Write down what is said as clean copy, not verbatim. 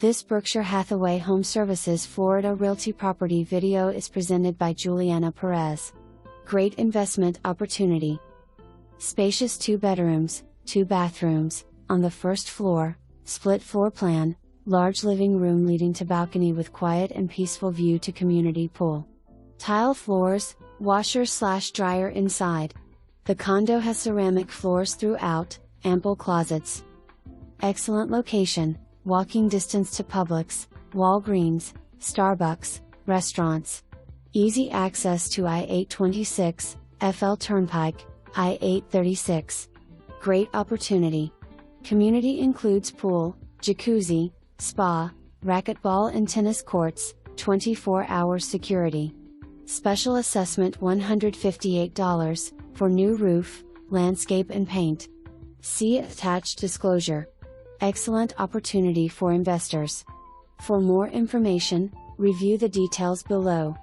This Berkshire Hathaway HomeServices Florida Realty property video is presented by Juliana Perez. Great investment opportunity. Spacious 2 bedrooms, 2 bathrooms, on the first floor, split floor plan, large living room leading to balcony with quiet and peaceful view to community pool. Tile floors, washer/dryer inside. The condo has ceramic floors throughout, ample closets. Excellent location, walking distance to Publix, Walgreens, Starbucks, restaurants. Easy access to I-826, FL Turnpike, I-836. Great opportunity. Community includes pool, jacuzzi, spa, racquetball and tennis courts, 24-hour security. Special assessment $158, for new roof, landscape and paint. See attached disclosure. Excellent opportunity for investors. For more information, review the details below.